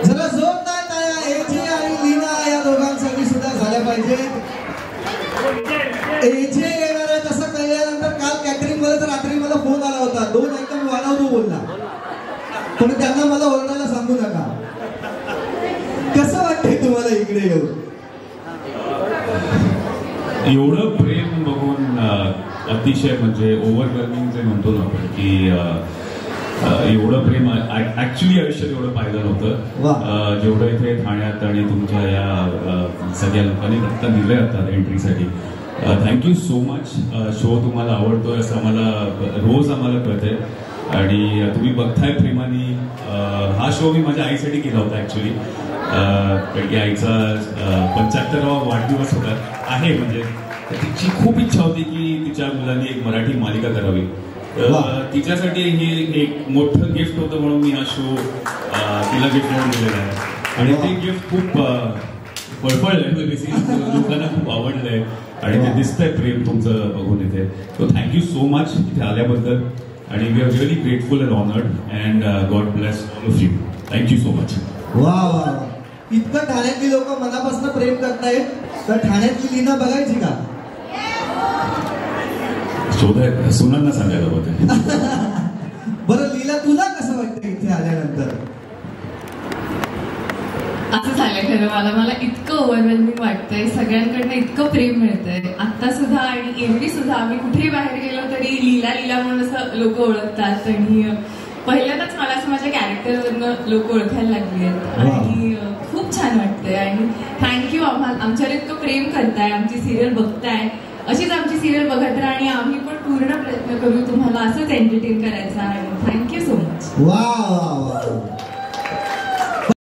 जरा जोरदार टाळ्या एजे आणि लीना या दोघांसाठी सुद्धा झाल्या पाहिजेत. एजे येणार आहे तसं कळल्यानंतर काल कॅटरिंग मध्ये तर रात्री मला फोन आला होता, 2 आयटम वाढवतो बोलला, पण त्यांना मला ओरडायला सांगू नका. कसं वाटतंय तुम्हाला इकडे येऊन? एवढं प्रेम बघून अतिशय म्हणजे ओव्हरवेल्मिंग जे म्हणतो ना आपण की एवढं प्रेम ऍक्च्युली आयुष्यात एवढं पाहिलं नव्हतं जेवढं इथे ठाण्यात आणि तुमच्या या सगळ्या लोकांनी आता दिलंय आता एंट्रीसाठी. Thank you so much. शो तुम्हाला आवडतोय असं रोज आम्हाला कळतंय आणि तुम्ही बघताय प्रेमाने. हा शो मी माझ्या आईसाठी केला होता ऍक्च्युली, कारण की आईचा 75वा वाढदिवस होता आहे. म्हणजे तिची खूप इच्छा होती की तिच्या मुलांनी एक मराठी मालिका करावी. तिच्यासाठी हे एक मोठं गिफ्ट होतं म्हणून मी हा शो तिला गिफ्ट म्हणून दिलेला आहे आणि ते गिफ्ट खूप पळपळलंय, लोकांना खूप आवडलंय आणि ते दिसतंय प्रेम तुमचं बघून इथे. सो थँक्यू सो मच इथे आल्याबद्दल आणि we are really grateful and honoured and God bless all of you. Thank you so much. वा वा, इतकं ठाण्यातली लोक मनापासून प्रेम करतायत, तर ठाण्यातली लीना बघायची का? शोधाय सुनांना सांगायला होतं. बरं लीला, तुला कसं वाटतं इथे आल्यानंतर? असं झालंय खरं, मला इतकं ओव्हरवेल्मिंग वाटतंय, सगळ्यांकडनं इतकं प्रेम मिळतंय. आता सुद्धा आणि एरवी सुद्धा आम्ही कुठेही बाहेर गेलो तरी लीला लीला म्हणून असं लोक ओळखतात आणि पहिल्यांदाच मला असं माझ्या कॅरेक्टरवरनं लोक ओळखायला लागली आहेत आणि खूप छान वाटतंय. आणि थँक्यू, आमच्यावर इतकं प्रेम करताय, आमची सिरियल बघताय, अशीच आमची सिरियल बघत राहा आणि आम्ही पण पूर्ण प्रयत्न करू तुम्हाला असंच एंटरटेन करायचं. आणि थँक्यू सो मच. वा वा वा.